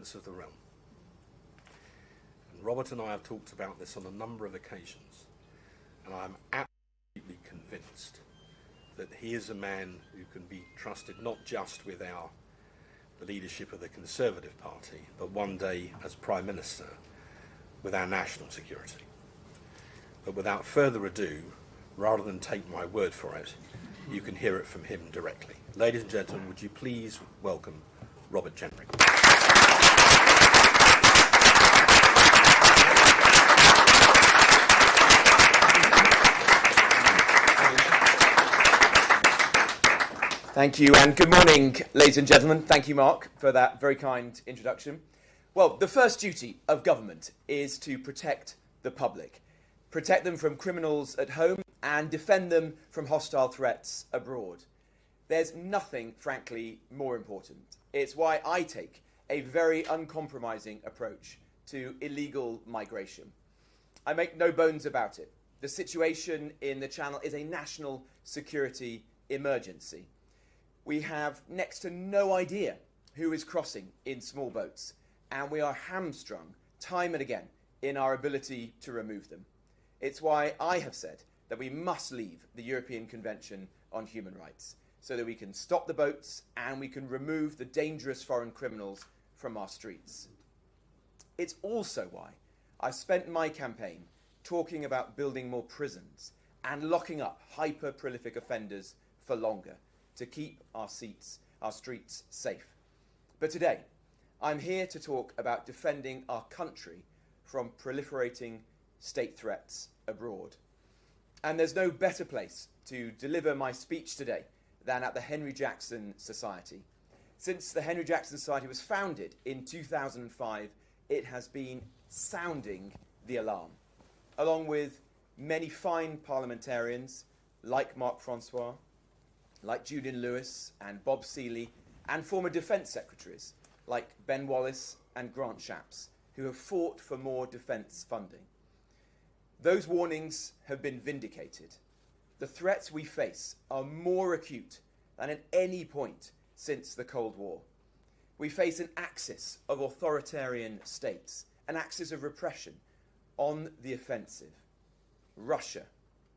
of the realm. And Robert and I have talked about this on a number of occasions, and I'm absolutely convinced that he is a man who can be trusted not just with the leadership of the Conservative Party, but one day as Prime Minister with our national security. But without further ado, rather than take my word for it, you can hear it from him directly. Ladies and gentlemen, would you please welcome Robert Jenrick. Thank you, and good morning, ladies and gentlemen. Thank you, Mark, for that very kind introduction. Well, the first duty of government is to protect the public, protect them from criminals at home and defend them from hostile threats abroad. There's nothing, frankly, more important. It's why I take a very uncompromising approach to illegal migration. I make no bones about it. The situation in the Channel is a national security emergency. We have next to no idea who is crossing in small boats, and we are hamstrung time and again in our ability to remove them. It's why I have said that we must leave the European Convention on Human Rights so that we can stop the boats and we can remove the dangerous foreign criminals from our streets. It's also why I spent my campaign talking about building more prisons and locking up hyper-prolific offenders for longer to keep our streets safe. But today, I'm here to talk about defending our country from proliferating state threats abroad. And there's no better place to deliver my speech today than at the Henry Jackson Society. Since the Henry Jackson Society was founded in 2005, it has been sounding the alarm, along with many fine parliamentarians like Mark Francois, like Julian Lewis and Bob Seeley, and former defence secretaries like Ben Wallace and Grant Shapps, who have fought for more defence funding. Those warnings have been vindicated. The threats we face are more acute than at any point since the Cold War. We face an axis of authoritarian states, an axis of repression on the offensive. Russia,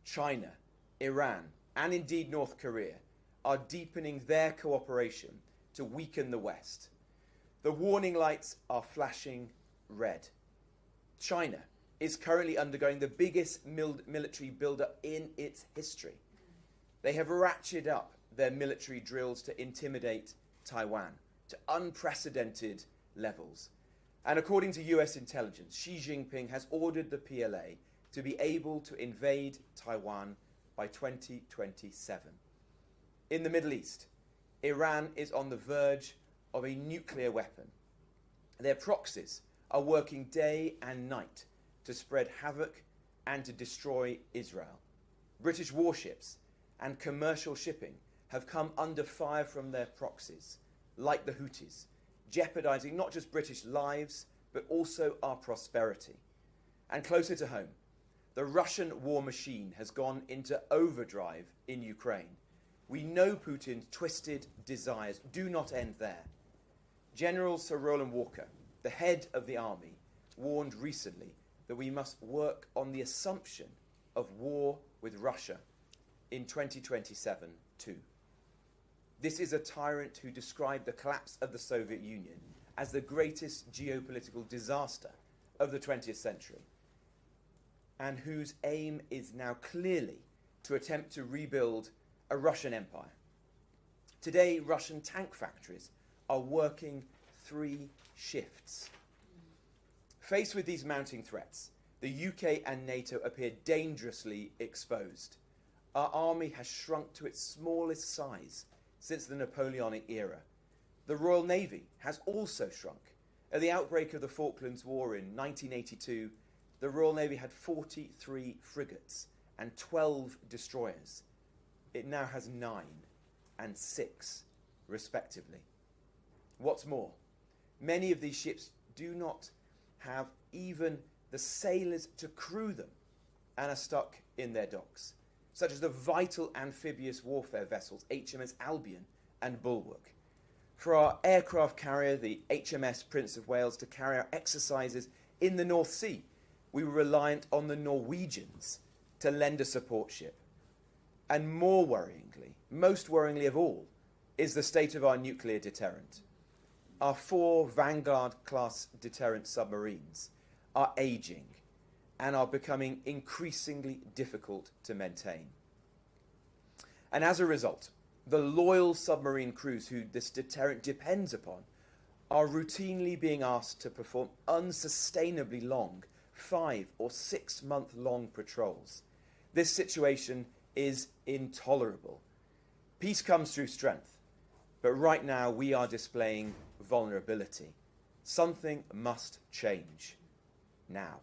China, Iran, and indeed North Korea are deepening their cooperation to weaken the West. The warning lights are flashing red. China is currently undergoing the biggest military build-up in its history. They have ratcheted up their military drills to intimidate Taiwan to unprecedented levels. And according to US intelligence, Xi Jinping has ordered the PLA to be able to invade Taiwan by 2027. In the Middle East, Iran is on the verge of a nuclear weapon. Their proxies are working day and night to spread havoc and to destroy Israel. British warships and commercial shipping have come under fire from their proxies, like the Houthis, jeopardizing not just British lives, but also our prosperity. And closer to home, the Russian war machine has gone into overdrive in Ukraine. We know Putin's twisted desires do not end there. General Sir Roland Walker, the head of the army, warned recently that we must work on the assumption of war with Russia in 2027 too. This is a tyrant who described the collapse of the Soviet Union as the greatest geopolitical disaster of the 20th century, and whose aim is now clearly to attempt to rebuild a Russian empire. Today, Russian tank factories are working 3 shifts. Faced with these mounting threats, the UK and NATO appear dangerously exposed. Our army has shrunk to its smallest size since the Napoleonic era. The Royal Navy has also shrunk. At the outbreak of the Falklands War in 1982, the Royal Navy had 43 frigates and 12 destroyers. It now has 9 and 6, respectively. What's more, many of these ships do not have even the sailors to crew them and are stuck in their docks, such as the vital amphibious warfare vessels HMS Albion and Bulwark. for our aircraft carrier, the HMS Prince of Wales, to carry out exercises in the North Sea, we were reliant on the Norwegians to lend a support ship. And more worryingly, most worryingly of all, is the state of our nuclear deterrent. Our 4 Vanguard-class deterrent submarines are ageing and are becoming increasingly difficult to maintain. And as a result, the loyal submarine crews who this deterrent depends upon are routinely being asked to perform unsustainably long 5 or 6 month long patrols. This situation is intolerable. Peace comes through strength, but right now we are displaying vulnerability. Something must change now.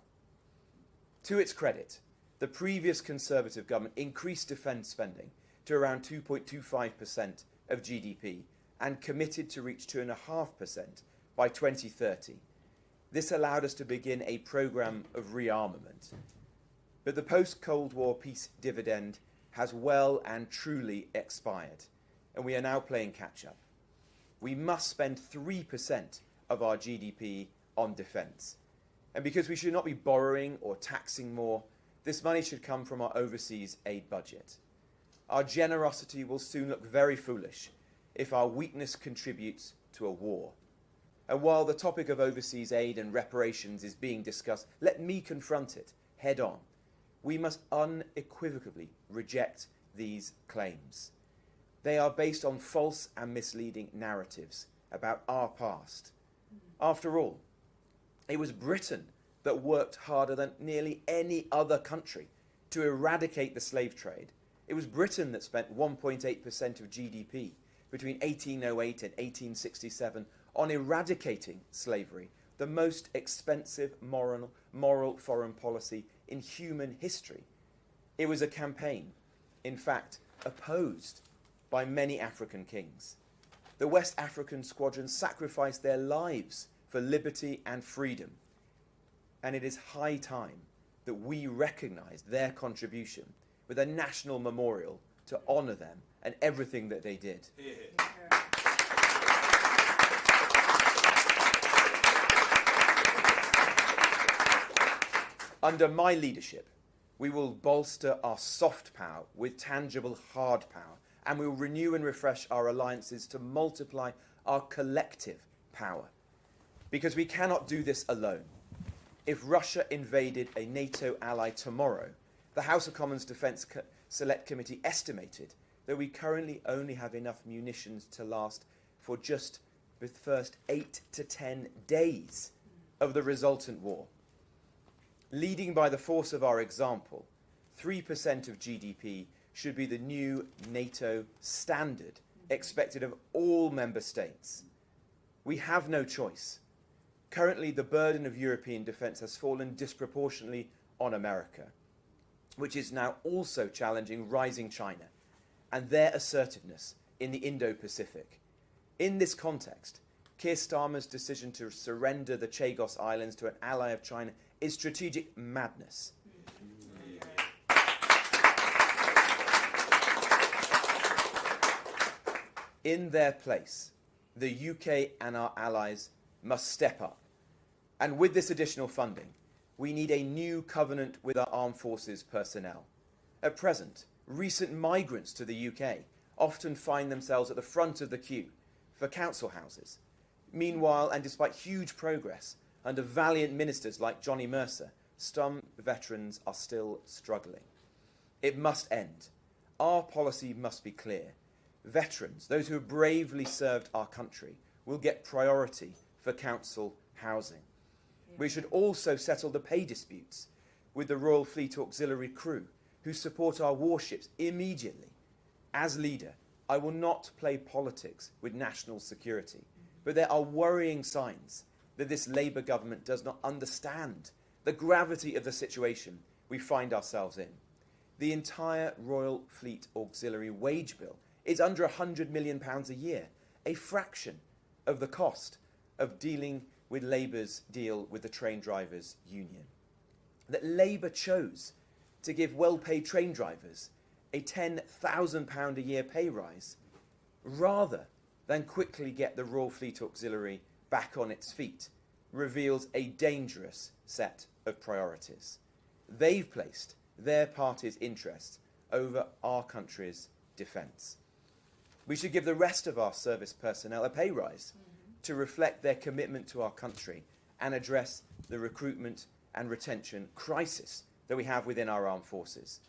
To its credit, the previous Conservative government increased defence spending to around 2.25% of GDP and committed to reach 2.5% by 2030. This allowed us to begin a programme of rearmament. But the post-Cold War peace dividend has well and truly expired, and we are now playing catch-up. We must spend 3% of our GDP on defence. And because we should not be borrowing or taxing more, this money should come from our overseas aid budget. Our generosity will soon look very foolish if our weakness contributes to a war. And while the topic of overseas aid and reparations is being discussed, let me confront it head on. We must unequivocally reject these claims. They are based on false and misleading narratives about our past. After all, it was Britain that worked harder than nearly any other country to eradicate the slave trade. It was Britain that spent 1.8% of GDP between 1808 and 1867 on eradicating slavery, the most expensive moral foreign policy in human history. It was a campaign, in fact, opposed by many African kings. The West African squadron sacrificed their lives for liberty and freedom. And it is high time that we recognise their contribution with a national memorial to honour them and everything that they did. Under my leadership, we will bolster our soft power with tangible hard power, and we will renew and refresh our alliances to multiply our collective power. Because we cannot do this alone. If Russia invaded a NATO ally tomorrow, the House of Commons Defence Select Committee estimated that we currently only have enough munitions to last for just the first 8 to 10 days of the resultant war. Leading by the force of our example, 3% of GDP should be the new NATO standard expected of all member states. We have no choice. Currently, the burden of European defence has fallen disproportionately on America, which is now also challenging rising China and their assertiveness in the Indo-Pacific. In this context, Keir Starmer's decision to surrender the Chagos Islands to an ally of China is strategic madness. In their place, the UK and our allies must step up. And with this additional funding, we need a new covenant with our armed forces personnel. At present, recent migrants to the UK often find themselves at the front of the queue for council houses. Meanwhile, and despite huge progress under valiant ministers like Johnny Mercer, some veterans are still struggling. It must end. Our policy must be clear. Veterans, those who have bravely served our country, will get priority for council housing. We should also settle the pay disputes with the Royal Fleet Auxiliary crew who support our warships immediately. As leader, I will not play politics with national security, but there are worrying signs that this Labour government does not understand the gravity of the situation we find ourselves in. The entire Royal Fleet Auxiliary wage bill is under £100 million a year, a fraction of the cost of dealing with Labour's deal with the train drivers' union. That Labour chose to give well-paid train drivers a £10,000 a year pay rise rather then quickly get the Royal Fleet Auxiliary back on its feet reveals a dangerous set of priorities. They've placed their party's interests over our country's defence. We should give the rest of our service personnel a pay rise to reflect their commitment to our country and address the recruitment and retention crisis that we have within our armed forces.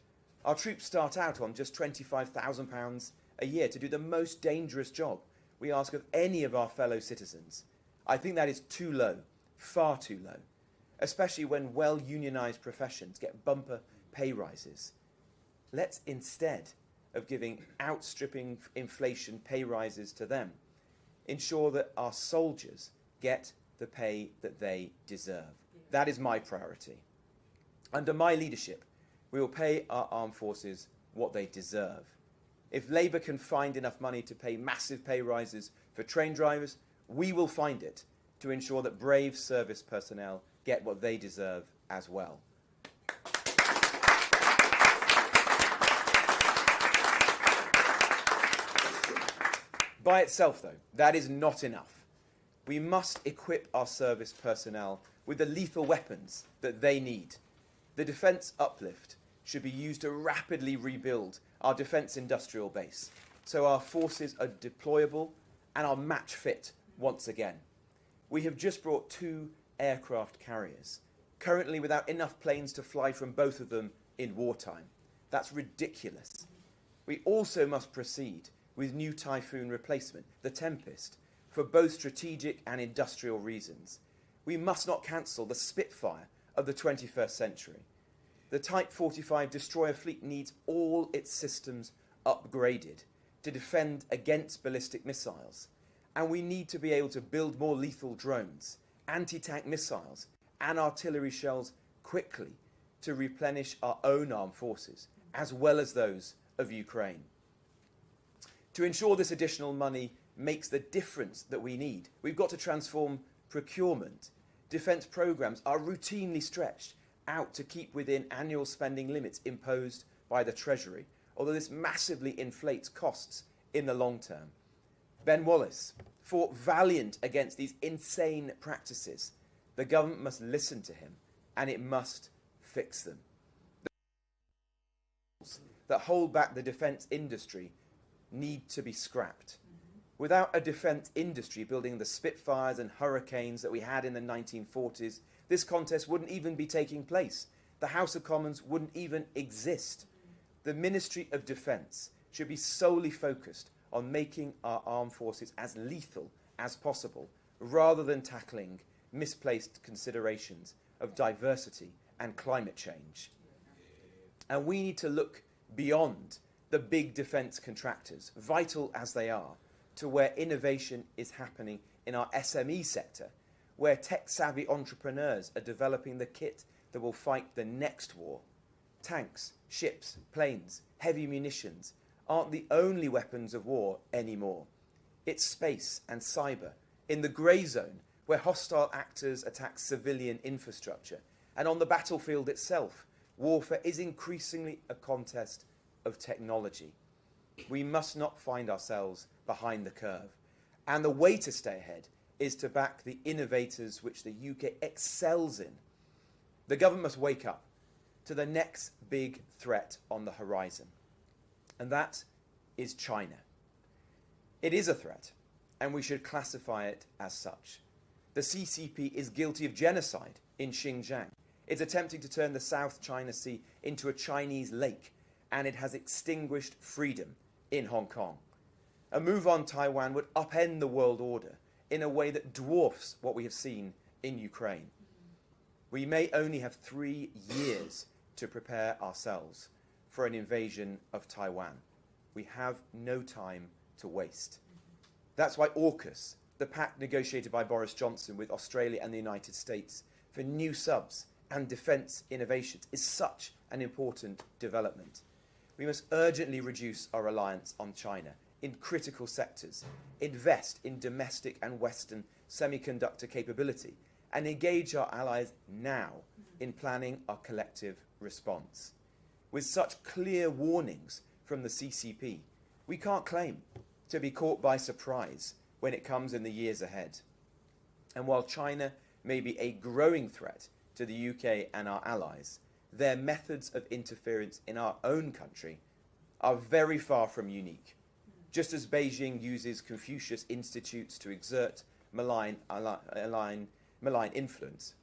Our troops start out on just £25,000 a year to do the most dangerous job we ask of any of our fellow citizens. I think that is too low, far too low, especially when well-unionised professions get bumper pay rises. Let's, instead of giving outstripping inflation pay rises to them, ensure that our soldiers get the pay that they deserve. That is my priority. Under my leadership, we will pay our armed forces what they deserve. If Labour can find enough money to pay massive pay rises for train drivers, we will find it to ensure that brave service personnel get what they deserve as well. By itself, though, that is not enough. We must equip our service personnel with the lethal weapons that they need. The defence uplift should be used to rapidly rebuild our defence industrial base so our forces are deployable and are match fit once again. We have just brought 2 aircraft carriers, currently without enough planes to fly from both of them in wartime. That's ridiculous. We also must proceed with new Typhoon replacement, the Tempest, for both strategic and industrial reasons. We must not cancel the Spitfire of the 21st century. The Type 45 destroyer fleet needs all its systems upgraded to defend against ballistic missiles. And we need to be able to build more lethal drones, anti-tank missiles, and artillery shells quickly to replenish our own armed forces, as well as those of Ukraine. To ensure this additional money makes the difference that we need, we've got to transform procurement. Defence programmes are routinely stretched out to keep within annual spending limits imposed by the Treasury, although this massively inflates costs in the long term. Ben Wallace fought valiant against these insane practices. The government must listen to him, and it must fix them. The that hold back the defence industry need to be scrapped. Without a defence industry building the Spitfires and Hurricanes that we had in the 1940s, this contest wouldn't even be taking place. The House of Commons wouldn't even exist. The Ministry of Defence should be solely focused on making our armed forces as lethal as possible, rather than tackling misplaced considerations of diversity and climate change. And we need to look beyond the big defence contractors, vital as they are, to where innovation is happening in our SME sector, where tech-savvy entrepreneurs are developing the kit that will fight the next war. Tanks, ships, planes, heavy munitions aren't the only weapons of war anymore. It's space and cyber, in the grey zone, where hostile actors attack civilian infrastructure. And on the battlefield itself, warfare is increasingly a contest of technology. We must not find ourselves behind the curve. And the way to stay ahead is to back the innovators which the UK excels in. The government must wake up to the next big threat on the horizon, and that is China. It is a threat, and we should classify it as such. The CCP is guilty of genocide in Xinjiang. It's attempting to turn the South China Sea into a Chinese lake, and it has extinguished freedom in Hong Kong. A move on Taiwan would upend the world order in a way that dwarfs what we have seen in Ukraine. We may only have 3 years to prepare ourselves for an invasion of Taiwan. We have no time to waste. That's why AUKUS, the pact negotiated by Boris Johnson with Australia and the United States for new subs and defence innovations, is such an important development. We must urgently reduce our reliance on China in critical sectors, invest in domestic and Western semiconductor capability, and engage our allies now in planning our collective response. With such clear warnings from the CCP, we can't claim to be caught by surprise when it comes in the years ahead. And while China may be a growing threat to the UK and our allies, their methods of interference in our own country are very far from unique. Just as Beijing uses Confucius institutes to exert malign influence,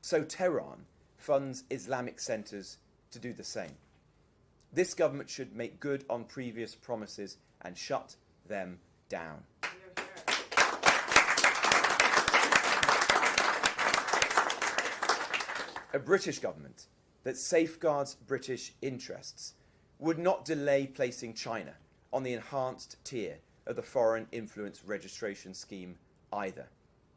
so Tehran funds Islamic centres to do the same. This government should make good on previous promises and shut them down. A British government that safeguards British interests would not delay placing China on the enhanced tier of the Foreign Influence Registration Scheme either.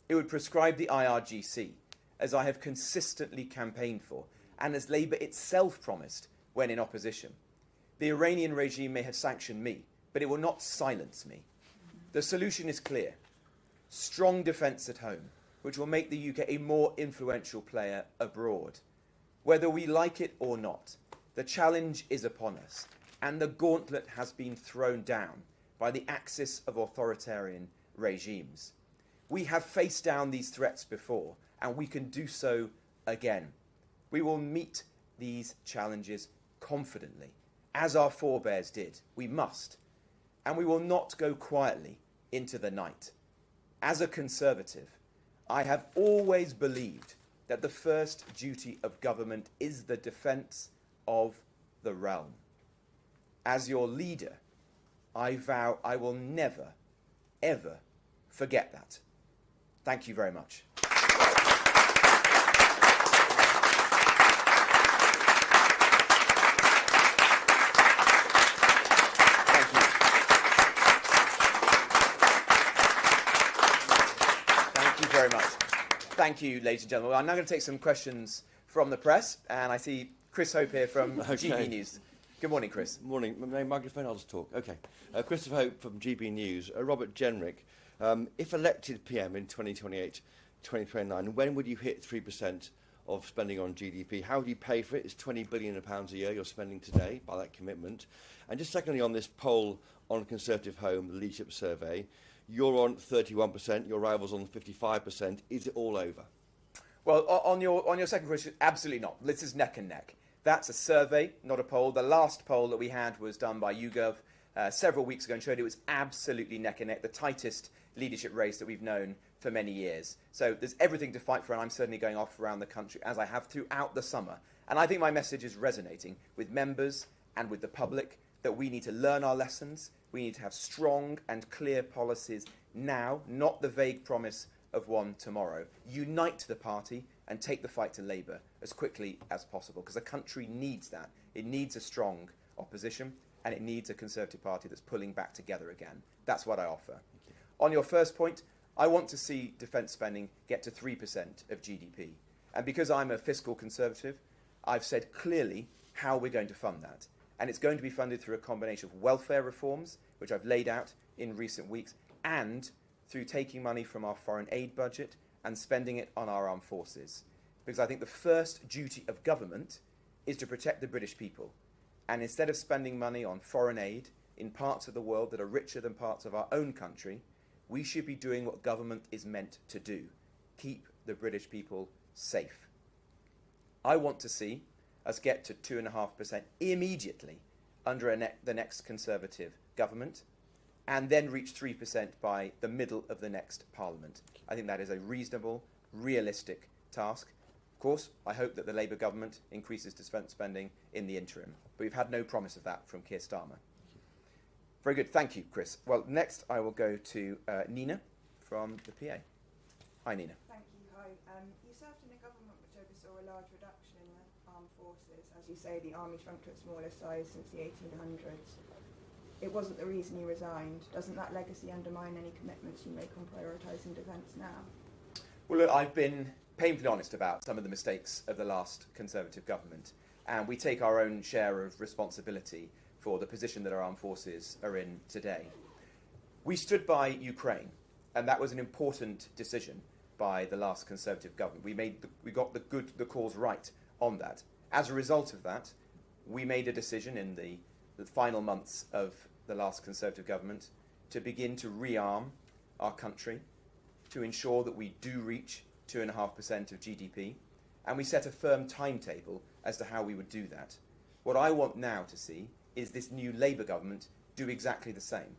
It would prescribe the IRGC, as I have consistently campaigned for, and as Labour itself promised when in opposition. The Iranian regime may have sanctioned me, but it will not silence me. The solution is clear. Strong defence at home, which will make the UK a more influential player abroad. Whether we like it or not, the challenge is upon us, and the gauntlet has been thrown down by the axis of authoritarian regimes. We have faced down these threats before, and we can do so again. We will meet these challenges confidently, as our forebears did. We must. And we will not go quietly into the night. As a Conservative, I have always believed that the first duty of government is the defence of the realm. As your leader, I vow I will never, ever forget that. Thank you very much. Very much. Thank you, ladies and gentlemen. Well, I'm now going to take some questions from the press, and I see Chris Hope here from GB News. Good morning, Chris. Morning. My microphone, I'll just talk. Okay. Christopher Hope from GB News. Robert Jenrick, if elected PM in 2028, 2029, when would you hit 3% of spending on GDP? How would you pay for it? It's £20 billion a year you're spending today by that commitment. And just secondly, on this poll on Conservative Home, the leadership survey, you're on 31%, your rival's on 55%. Is it all over? Well, on your second question, absolutely not. This is neck and neck. That's a survey, not a poll. The last poll that we had was done by YouGov several weeks ago and showed it was absolutely neck and neck, the tightest leadership race that we've known for many years. So there's everything to fight for, and I'm certainly going off around the country, as I have throughout the summer. And I think my message is resonating with members and with the public that we need to learn our lessons. We need to have strong and clear policies now, not the vague promise of one tomorrow. Unite the party and take the fight to Labour as quickly as possible, because the country needs that. It needs a strong opposition, and it needs a Conservative Party that's pulling back together again. That's what I offer. On your first point, I want to see defence spending get to 3% of GDP. And because I'm a fiscal Conservative, I've said clearly how we're going to fund that. And it's going to be funded through a combination of welfare reforms, which I've laid out in recent weeks, and through taking money from our foreign aid budget and spending it on our armed forces. Because I think the first duty of government is to protect the British people. And instead of spending money on foreign aid in parts of the world that are richer than parts of our own country, we should be doing what government is meant to do: keep the British people safe. I want to see us get to 2.5% immediately under the next Conservative government, and then reach 3% by the middle of the next Parliament. I think that is a reasonable, realistic task. Of course, I hope that the Labour government increases defence spending in the interim, but we've had no promise of that from Keir Starmer. Very good, thank you, Chris. Well, next I will go to Nina from the PA. Hi, Nina. Thank you. Hi. You served in a government which oversaw a large reduction in the armed forces. As you say, the army shrunk to its smallest size since the 1800s. It wasn't the reason you resigned. Doesn't that legacy undermine any commitments you make on prioritising defence now? Well, look, I've been painfully honest about some of the mistakes of the last Conservative government, and we take our own share of responsibility for the position that our armed forces are in today. We stood by Ukraine, and that was an important decision by the last Conservative government. We got the cause right on that. As a result of that, we made a decision in the final months of the last Conservative government to begin to rearm our country to ensure that we do reach 2.5% of GDP, and we set a firm timetable as to how we would do that. What I want now to see is this new Labour government do exactly the same.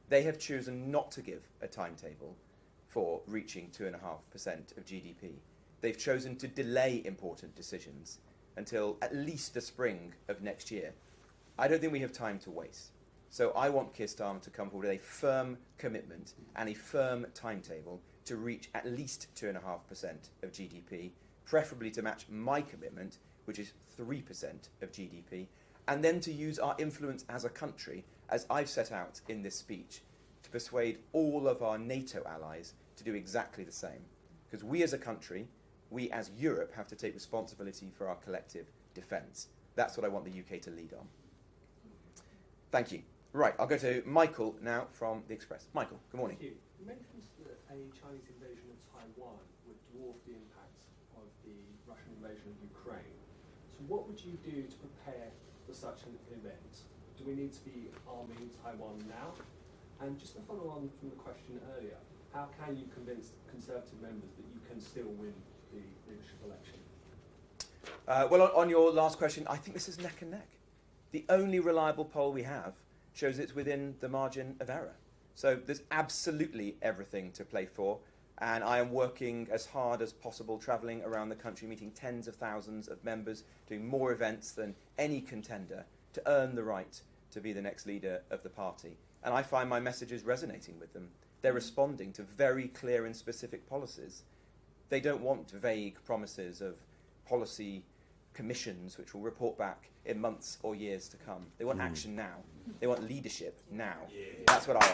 They have chosen not to give a timetable for reaching 2.5% of GDP. They've chosen to delay important decisions until at least the spring of next year. I don't think we have time to waste. So I want Keir Starmer to come forward with a firm commitment and a firm timetable to reach at least 2.5% of GDP, preferably to match my commitment, which is 3% of GDP, and then to use our influence as a country, as I've set out in this speech, to persuade all of our NATO allies to do exactly the same. Because we as a country, we as Europe have to take responsibility for our collective defence. That's what I want the UK to lead on. Thank you. Right, I'll go to Michael now from The Express. Michael, good morning. Thank you. You mentioned that a Chinese invasion of Taiwan would dwarf the impact of the Russian invasion of Ukraine. So what would you do to prepare for such an event? Do we need to be arming Taiwan now? And just to follow on from the question earlier, how can you convince Conservative members that you can still win the leadership election? Well, on your last question, I think this is neck and neck. The only reliable poll we have shows it's within the margin of error. So there's absolutely everything to play for, and I am working as hard as possible, travelling around the country, meeting tens of thousands of members, doing more events than any contender to earn the right to be the next leader of the party. And I find my messages resonating with them. They're responding to very clear and specific policies. They don't want vague promises of policy commissions which will report back in months or years to come. They want action now. They want leadership now. Yeah. That's what I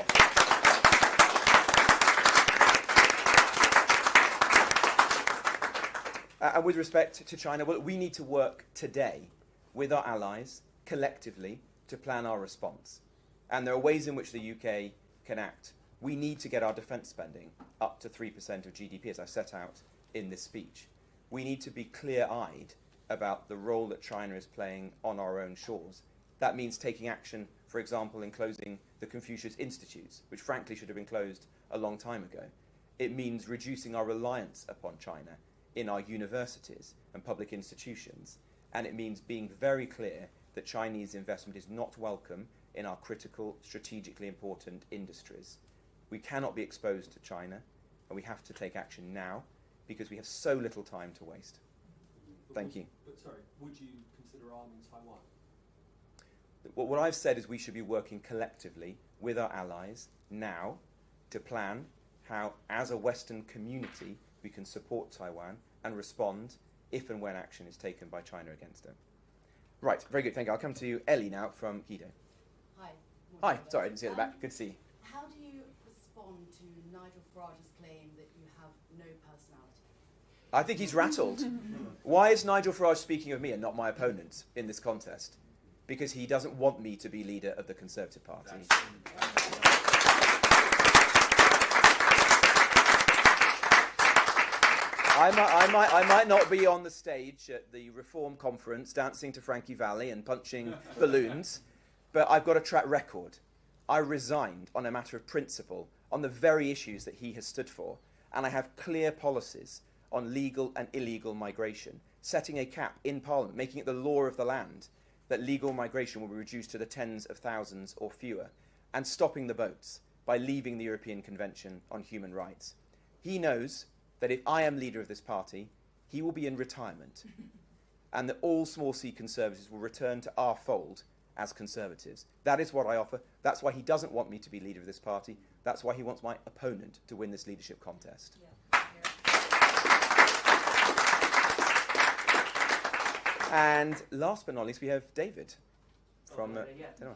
offer. And with respect to China, well, we need to work today with our allies, collectively, to plan our response. And there are ways in which the UK can act. We need to get our defence spending up to 3% of GDP, as I set out in this speech. We need to be clear-eyed about the role that China is playing on our own shores. That means taking action, for example, in closing the Confucius Institutes, which frankly should have been closed a long time ago. It means reducing our reliance upon China in our universities and public institutions. And it means being very clear that Chinese investment is not welcome in our critical, strategically important industries. We cannot be exposed to China, and we have to take action now because we have so little time to waste. Thank you. But sorry, would you consider arming Taiwan? What I've said is we should be working collectively with our allies now to plan how, as a Western community, we can support Taiwan and respond if and when action is taken by China against it. Right, very good, thank you. I'll come to you, Ellie, now from Guido. Hi. Hi, sorry, I didn't see you at the back. Good to see you. How do you respond to Nigel Farage's claim that you have no personality? I think he's rattled. Why is Nigel Farage speaking of me and not my opponent in this contest? Because he doesn't want me to be leader of the Conservative Party. I might not be on the stage at the Reform conference dancing to Frankie Valli and punching balloons, but I've got a track record. I resigned on a matter of principle on the very issues that he has stood for, and I have clear policies on legal and illegal migration, setting a cap in Parliament, making it the law of the land that legal migration will be reduced to the tens of thousands or fewer, and stopping the boats by leaving the European Convention on Human Rights. He knows that if I am leader of this party, he will be in retirement, and that all small c Conservatives will return to our fold as Conservatives. That is what I offer. That's why he doesn't want me to be leader of this party. That's why he wants my opponent to win this leadership contest. Yeah. And last but not least, we have David from...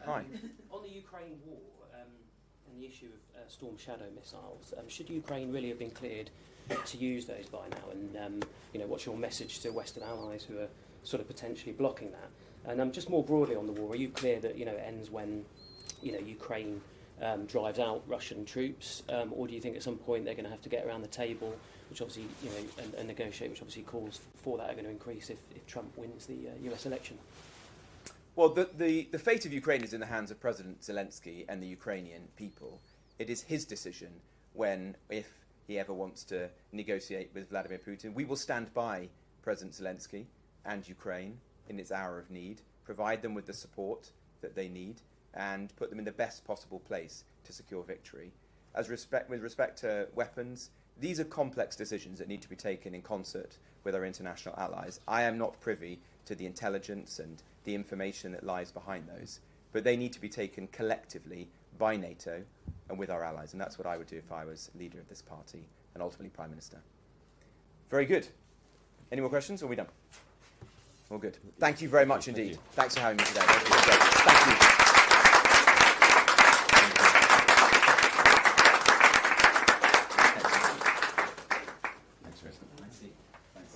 Hi. On the Ukraine war and the issue of Storm Shadow missiles, should Ukraine really have been cleared to use those by now? And what's your message to Western allies who are sort of potentially blocking that? And just more broadly on the war, are you clear that it ends when Ukraine drives out Russian troops, or do you think at some point they're going to have to get around the table, which obviously and negotiate, which obviously calls for that are going to increase if Trump wins the US election? Well, the fate of Ukraine is in the hands of President Zelensky and the Ukrainian people. It is his decision when, if he ever wants to negotiate with Vladimir Putin. We will stand by President Zelensky and Ukraine in its hour of need, provide them with the support that they need, and put them in the best possible place to secure victory. With respect to weapons, these are complex decisions that need to be taken in concert with our international allies. I am not privy to the intelligence and the information that lies behind those, but they need to be taken collectively by NATO and with our allies, and that's what I would do if I was leader of this party and ultimately Prime Minister. Very good. Any more questions, or are we done? All good. Thank you very much indeed. Thanks for having me today. Thank you. Thanks, Chris. Thanks.